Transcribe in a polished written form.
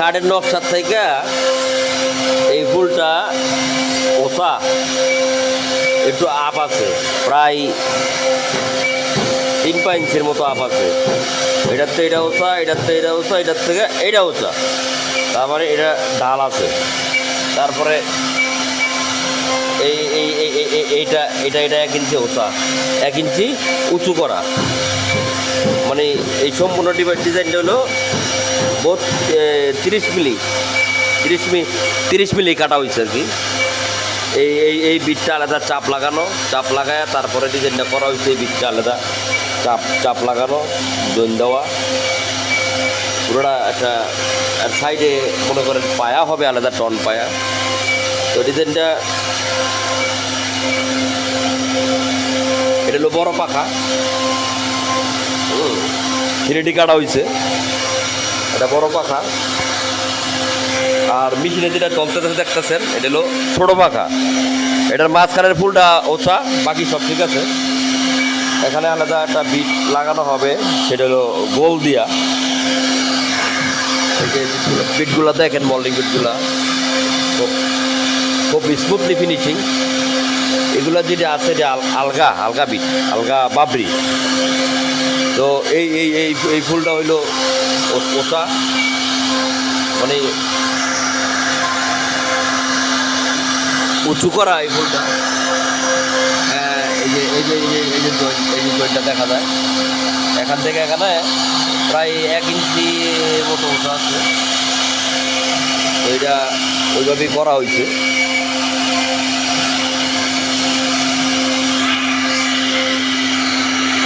কাঠের নকশার থেকে এই ফুলটা ওষা একটু আপ আছে, প্রায় 3-5 ইঞ্চির মতো আপ আছে। এটার থেকে এটা ওষা, এটার থেকে এটা ওষা, এটার থেকে এটা ওষা, তার মানে এটা ঢাল আছে। তারপরে এই এই এইটা এটা এটা 1 ইঞ্চি ওষা, 1 ইঞ্চি উঁচু করা। মানে এই সম্পূর্ণ ডিজাইনটা হলো বহুত 30 মিলি 30 মিলি কাটা হয়েছে আর কি। এই বিটটা আলাদা চাপ লাগানো, চাপ লাগায় তারপরে ডিজাইনটা করা হয়েছে। এই বিটটা আলাদা চাপ লাগানো, জোন দেওয়া পুরোটা একটা। আর সাইডে মনে করেন পায়া হবে আলাদা, টন পায়া। তো ডিজাইনটা এটা হলো বড় পাখা, 3D কাটা হয়েছে, এটা বড় পাখা। আর মেশিনে যেটা চলতেছে দেখতেছেন এটা হলো ছোট পাখা। এটার মাঝখানের ফুলটা ওছা, বাকি সব ঠিক আছে। এখানে আলাদা একটা বিট লাগানো হবে, সেটা হলো গোল দিয়া। বিটগুলো দেখেন, মল্ডিং বিটগুলা খুব স্মুথলি ফিনিশিং। এগুলা যেটা আছে যে আলগা বিট, আলগা বাবরি। তো এই ফুলটা হইলো ওষা, মানে উঁচু করা এই ফুলটা। এই যে জয়েন্টটা দেখা যায় এখান থেকে এখানে প্রায় 1 ইঞ্চি মতো ওষা আছে। তো এটা ওইভাবেই করা হয়েছে।